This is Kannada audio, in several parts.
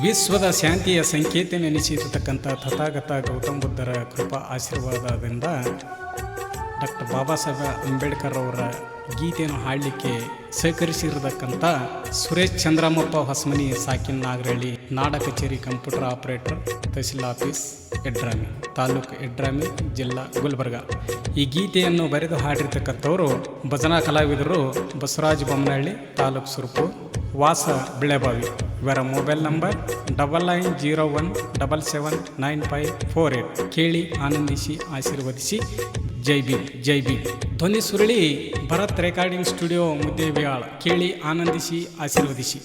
ವಿಶ್ವದ ಶಾಂತಿಯ ಸಂಕೇತನೆನಿಸಿರತಕ್ಕಂಥ ತಥಾಗತ ಗೌತಮ ಬುದ್ಧರ ಕೃಪಾ ಆಶೀರ್ವಾದದಿಂದ ಡಾಕ್ಟರ್ ಬಾಬಾ ಸಾಹೇಬ್ ಅಂಬೇಡ್ಕರ್ ಅವರ ಗೀತೆಯನ್ನು ಹಾಡಲಿಕ್ಕೆ ಸಹಕರಿಸಿರತಕ್ಕಂಥ ಸುರೇಶ್ ಚಂದ್ರಮಪ್ಪ ಹೊಸಮನಿ ಸಾಕಿನ್ ನಾಗರಳ್ಳಿ ನಾಡ ಕಚೇರಿ computer operator tehsil office Yadrami taluk Yadrami ಜಿಲ್ಲಾ ಗುಲ್ಬರ್ಗ. ಈ ಗೀತೆಯನ್ನು ಬರೆದು ಹಾಡಿರ್ತಕ್ಕಂಥವರು ಭಜನಾ ಕಲಾವಿದರು ಬಸವರಾಜ ಬೊಮ್ಮನಹಳ್ಳಿ ತಾಲೂಕು ಸುರಪುರ ವಾಸ ಬಿಳೆಬಾವಿ. ಇವರ ಮೊಬೈಲ್ ನಂಬರ್ 9901779548. ಕೇಳಿ ಆನಂದಿಸಿ ಆಶೀರ್ವದಿಸಿ. ಜೈ ಭೀಮ್ ಜೈ ಭೀಮ್. ಧ್ವನಿ ಸುರಳಿ ಭರತ್ ರೆಕಾರ್ಡಿಂಗ್ ಸ್ಟುಡಿಯೋ ಮುದ್ದೇಬಿಹಾಳ. ಕೇಳಿ ಆನಂದಿಸಿ ಆಶೀರ್ವದಿಸಿ.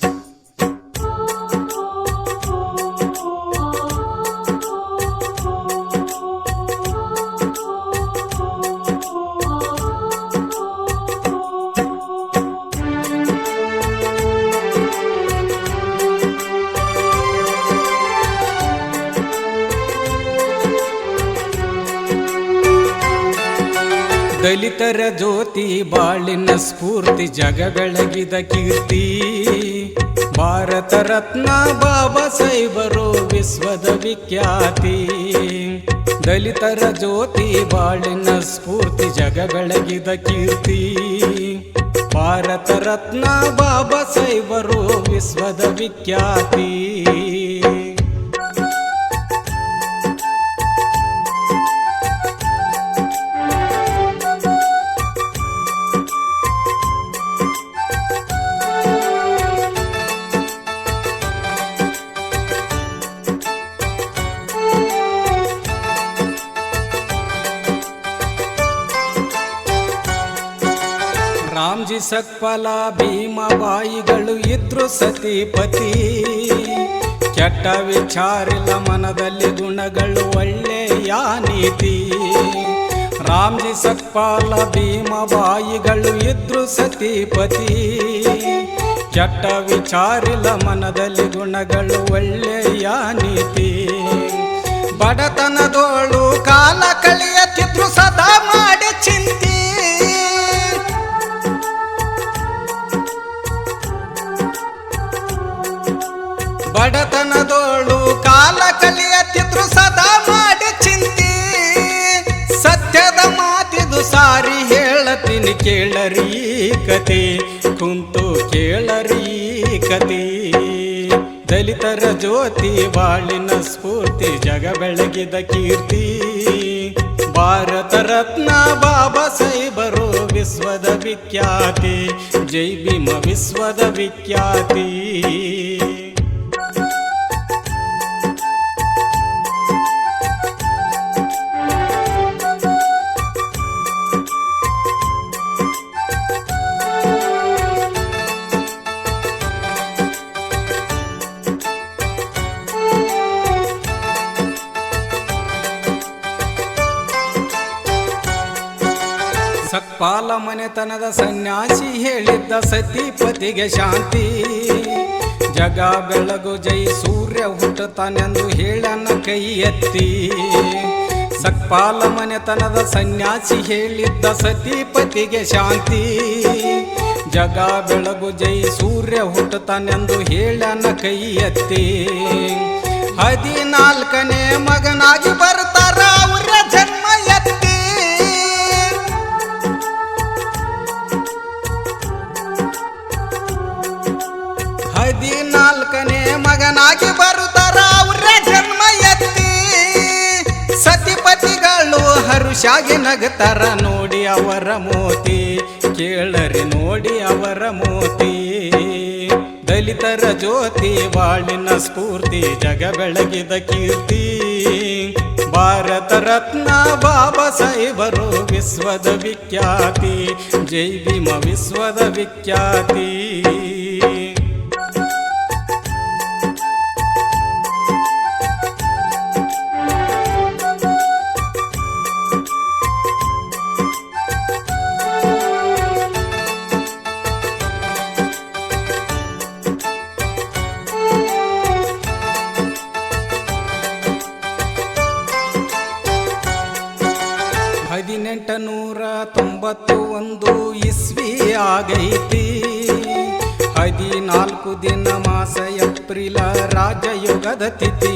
ದಲಿತರ ಜ್ಯೋತಿ ಬಾಳಿನ ಸ್ಫೂರ್ತಿ ಜಗ ಬೆಳಗಿದ ಕೀರ್ತಿ. ಭಾರತ ರತ್ನ ಬಾಬಾ ಸಾಹೇಬರು ವಿಶ್ವದ ವಿಖ್ಯಾತಿ. ದಲಿತರ ಜ್ಯೋತಿ ಬಾಳಿನ ಸ್ಫೂರ್ತಿ ಜಗ ಬೆಳಗಿದ ಕೀರ್ತಿ. ಭಾರತ ರತ್ನ ಬಾಬಾ ಸಾಹೇಬರು ವಿಶ್ವದ ವಿಖ್ಯಾತಿ. ರಾಮ್ಜಿ ಸಕ್ಪಾಲ ಭೀಮಬಾಯಿಗಳು ಇದ್ರು ಸತಿಪತಿ. ಕೆಟ್ಟ ವಿಚಾರಿಲ್ಲ ಮನದಲ್ಲಿ ಗುಣಗಳು ಒಳ್ಳೆಯ ನೀತಿ. ರಾಮ್ಜಿ ಸಕ್ಪಾಲ ಭೀಮಬಾಯಿಗಳು ಇದ್ರು ಸತಿಪತಿ. ಕೆಟ್ಟ ವಿಚಾರಿಲ್ಲ ಮನದಲ್ಲಿ ಗುಣಗಳು ಒಳ್ಳೆಯ ನೀತಿ. ಬಡತನದೋಳು ಕಾಲ ಕಳೆಯುತ್ತಿದ್ರು ಸದಾ ಮಾಡಿ ಚಿಂತಿ. ಬಡತನದೋಳು ಕಾಲ ಕಲಿಯತ್ತಿದ್ರು ಸದಾ ಮಾಡಿ ಚಿಂತಿ. ಸತ್ಯದ ಮಾತಿದು ಸಾರಿ ಹೇಳತೀನಿ ಕೇಳರಿ ಕತೆ. ಕುಂತು ಕೇಳರಿ ಕತೆ. ದಲಿತರ ಜ್ಯೋತಿ ಬಾಳಿನ ಸ್ಫೂರ್ತಿ ಜಗ ಬೆಳಗಿದ ಕೀರ್ತಿ. ಭಾರತ ರತ್ನ ಬಾಬಾ ಸಾಹೇಬರು ವಿಶ್ವದ ವಿಖ್ಯಾತಿ. ಜೈ ಭೀಮ ವಿಶ್ವದ ವಿಖ್ಯಾತಿ. ಸಕ್ಪಾಲ ಮನೆತನದ ಸನ್ಯಾಸಿ ಹೇಳಿದ್ದ ಸತಿಪತಿಗೆ ಶಾಂತಿ. ಜಗ ಬೆಳಗು ಜೈ ಸೂರ್ಯ ಹುಟ್ಟುತ್ತಾನೆಂದು ಹೇಳನ ಕೈ ಎತ್ತಿ. ಸಕ್ಪಾಲ ಮನೆತನದ ಸನ್ಯಾಸಿ ಹೇಳಿದ್ದ ಸತಿಪತಿಗೆ ಶಾಂತಿ. ಜಗ ಬೆಳಗು ಜೈ ಸೂರ್ಯ ಹುಟ್ಟುತ್ತಾನೆಂದು ಹೇಳನ ಕೈ ಎತ್ತಿ. 14ನೇ ಮಗನಾಗಿ ಬರ್ತಾರ ಅವರ ಜನ್ಮ ಎತ್ತಿ. 14ನೇ ಮಗನಾಗಿ ಬರುತ್ತಾರ ಅವರ ಜನ್ಮ ಎತ್ತಿ. ಸತಿಪತಿಗಳು ಹರುಷಾಗಿ ನಗತಾರ ನೋಡಿ ಅವರ ಮೋತಿ. ಕೇಳರಿ ನೋಡಿ ಅವರ ಮೋತಿ. ದಲಿತರ ಜ್ಯೋತಿ ಬಾಳಿನ ಸ್ಫೂರ್ತಿ ಜಗ ಬೆಳಗಿದ ಕೀರ್ತಿ. ಭಾರತ ರತ್ನ ಬಾಬಾ ಸಾಹೇಬರು ವಿಶ್ವದ ವಿಖ್ಯಾತಿ. ಜೈ ಭೀಮ ವಿಶ್ವದ ವಿಖ್ಯಾತಿ. ನೂರ 91 ಇಸ್ವಿ ಆಗೈತಿ. 14 ದಿನ ಮಾಸ ಏಪ್ರಿಲ ರಾಜಯೋಗದ ತಿಥಿ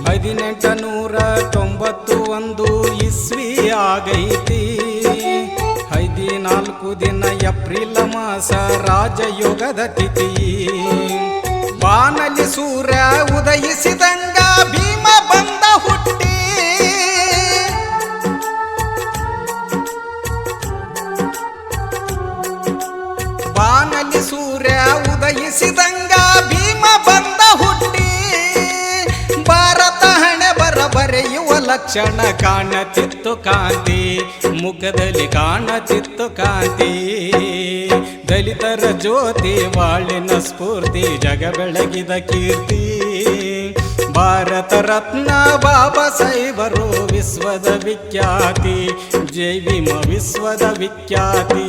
1891 ಇಸ್ವಿ ಆಗೈತಿ 14 ದಿನ ಏಪ್ರಿಲ ಮಾಸ ರಾಜಯೋಗದ ತಿಥಿ ಬಾನಲ್ಲಿ ಸೂರ್ಯ ಉದಯಿಸಿದಂಗ ಭೀಮ ಬಂದ ಹುಟ್ಟಿ ಬಾನಲ್ಲಿ ಸೂರ್ಯ ಉದಯಿಸಿದಂಗ ಭೀಮ ಬಂದ ಹುಟ್ಟಿ ಭಾರತ ಹಣೆ ಬರೆಯುವ ಲಕ್ಷಣ ಕಾಣತಿತ್ತು ಕಾಂತಿ ಮುಖದಲ್ಲಿ ಕಾಣತಿತ್ತು ಕಾಂತಿ ದಲಿತರ ಜ್ಯೋತಿ ಬಾಳಿನ ಸ್ಫೂರ್ತಿ ಜಗ ಬೆಳಗಿದ ಕೀರ್ತಿ ಭಾರತ ರತ್ನ ಬಾಬಾ ಸಾಹೇಬರು ವಿಶ್ವದ ವಿಖ್ಯಾತಿ ಜೈ ಭೀಮ ವಿಶ್ವದ ವಿಖ್ಯಾತಿ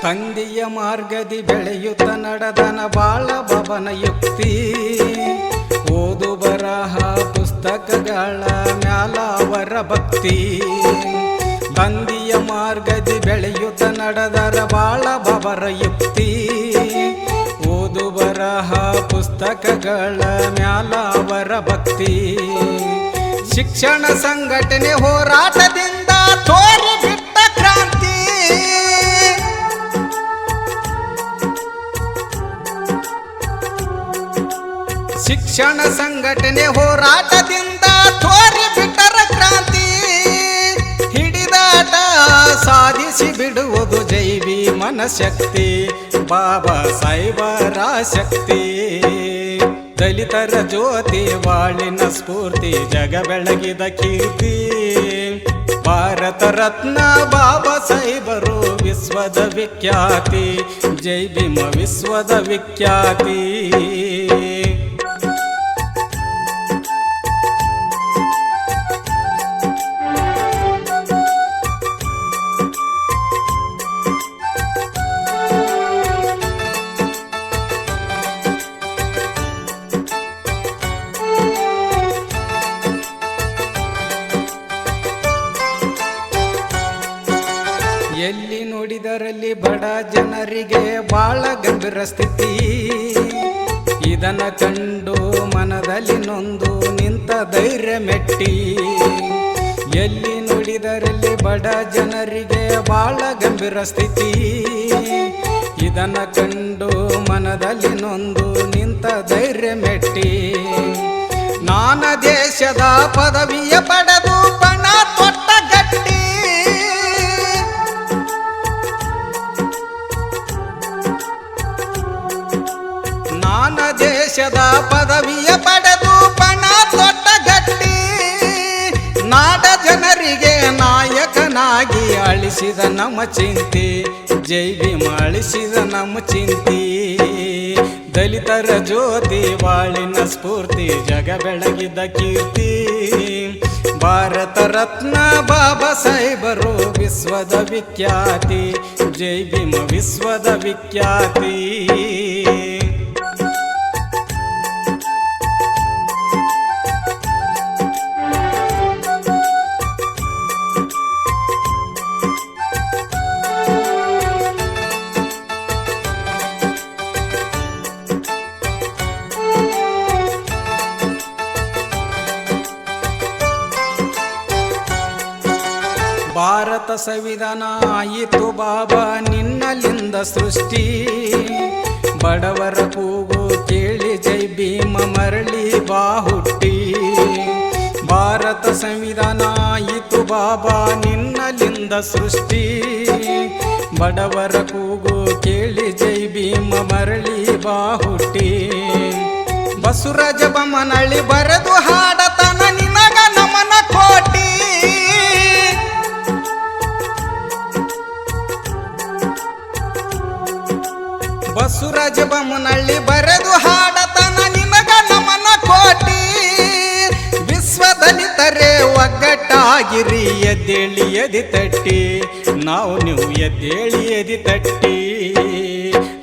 ತಂದೆಯ ಮಾರ್ಗದಿ ಬೆಳೆಯುತ್ತ ನಡೆದನ ಬಾಳ ಬಾಬನ ಯುಕ್ತಿ ಓದು ಬರಹ ಪುಸ್ತಕಗಳ ಮ್ಯಾಲ ಅವರ ಭಕ್ತಿ ತಂದೆಯ ಮಾರ್ಗದಿ ಬೆಳೆಯುತ್ತ ನಡೆದರ ಬಾಳ ಬಾಬರ ಯುಕ್ತಿ ಓದು ಬರಹ ಪುಸ್ತಕಗಳ ಮ್ಯಾಲ ಅವರ ಭಕ್ತಿ ಶಿಕ್ಷಣ ಸಂಘಟನೆ ಹೋರಾಟದಿಂದ ತೋರಿ ಬಿಟ್ಟ ಕ್ರಾಂತಿ ಶಿಕ್ಷಣ ಸಂಘಟನೆ ಹೋರಾಟದಿಂದ ತೋರಿ ಬಿಟ್ಟರ ಕ್ರಾಂತಿ ಹಿಡಿದಾಟ ಸಾಧಿಸಿ ಬಿಡುವುದು ಜೈ ಭೀಮನ ಶಕ್ತಿ ಬಾಬಾ ಸಾಹೇಬರ ಶಕ್ತಿ ದಲಿತರ ಜ್ಯೋತಿ ಬಾಳಿನ ಸ್ಫೂರ್ತಿ ಜಗ ಬೆಳಗಿದ ಕೀರ್ತಿ ಭಾರತ ರತ್ನ ಬಾಬಾ ಸಾಹೇಬರು ವಿಶ್ವದ ವಿಖ್ಯಾತಿ ಜೈ ಭೀಮ ವಿಶ್ವದ ವಿಖ್ಯಾತಿ ಎಲ್ಲಿ ನೋಡಿದರಲ್ಲಿ ಬಡ ಜನರಿಗೆ ಬಾಳ ಗಂಭೀರ ಸ್ಥಿತಿ ಇದನ್ನ ಕಂಡು ಮನದಲ್ಲಿ ನೊಂದು ನಿಂತ ಧೈರ್ಯ ಮೆಟ್ಟಿ ಎಲ್ಲಿ ನೋಡಿದರಲ್ಲಿ ಬಡ ಜನರಿಗೆ ಬಾಳ ಗಂಭೀರ ಸ್ಥಿತಿ ಇದನ್ನ ಕಂಡು ಮನದಲ್ಲಿ ನೊಂದು ನಿಂತ ಧೈರ್ಯ ಮೆಟ್ಟಿ ನಾನಾ ದೇಶದ ಪದವಿಯ ಪಡೆದು ಪಣ ತೊಟ್ಟ ಗಟ್ಟಿ ನಾನಾ ದೇಶದ ಪದವಿಯ ಪಡೆದು ಪಣ ತೊಟ್ಟ ಗಟ್ಟಿ ನಾಡ ಜನರಿಗೆ ನಾಯಕನಾಗಿ ಅಳಿಸಿದ ನಮ್ಮ ಚಿಂತೆ ಜೈ ಭೀಮ ಅಳಿಸಿದ ನಮ್ಮ ಚಿಂತೆ ದಲಿತರ ಜ್ಯೋತಿ ಬಾಳಿನ ಸ್ಫೂರ್ತಿ ಜಗ ಬೆಳಗಿದ ಕೀರ್ತಿ ಭಾರತ ರತ್ನ ಬಾಬಾ ಸಾಹೇಬರು ವಿಶ್ವದ ವಿಖ್ಯಾತಿ ಜೈ ಭೀಮ ವಿಶ್ವದ ವಿಖ್ಯಾತಿ ಭಾರತ ಸಂವಿಧಾನ ಆಯಿತು ಬಾಬಾ ನಿನ್ನಲಿಂದ ಸೃಷ್ಟಿ ಬಡವರ ಕೂಗು ಕೇಳಿ ಜೈ ಭೀಮ ಮರಳಿ ಬಾ ಹುಟ್ಟಿ ಭಾರತ ಸಂವಿಧಾನ ಆಯಿತು ಬಾಬಾ ನಿನ್ನಲಿಂದ ಸೃಷ್ಟಿ ಬಡವರ ಕೂಗು ಕೇಳಿ ಜೈ ಭೀಮ ಮರಳಿ ಬಾ ಹುಟ್ಟಿ ಬಸವರಾಜ ಬೊಮ್ಮನಳ್ಳಿ ಬರೆದು ಹಾಡತನ ನಿನಗ ನಮನ ಕೋಟಿ ಬಸವರಾಜ ಬೊಮ್ಮನಳ್ಳಿ ಬರೆದು ಹಾಡತನ ನಿನಗ ನಮನ ಕೋಟಿ ವಿಶ್ವ ದಲಿತರೇ ಒಗ್ಗಟ್ಟಾಗಿ ಆಗಿರಿ ಎದ್ದೇಳಿ ಎದಿ ತಟ್ಟಿ, ನಾವು ನೀವು ಎದ್ದೇಳಿ ಎದಿ ತಟ್ಟಿ.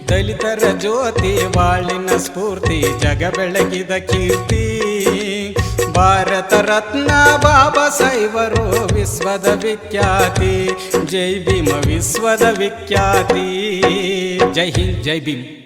ದಲಿತರ ಜ್ಯೋತಿ ಬಾಳಿನ ಸ್ಫೂರ್ತಿ, ಜಗ ಬೆಳಗಿದ ಕೀರ್ತಿ. ಭಾರತ ರತ್ನ ಬಾಬಾ ಸಾಹೇಬರು ವಿಶ್ವದ ವಿಖ್ಯಾತಿ. ಜೈ ಭೀಮ ವಿಶ್ವದ ವಿಖ್ಯಾತಿ. ಜೈ ಹಿಂದ್, ಜೈ ಭೀಮ್.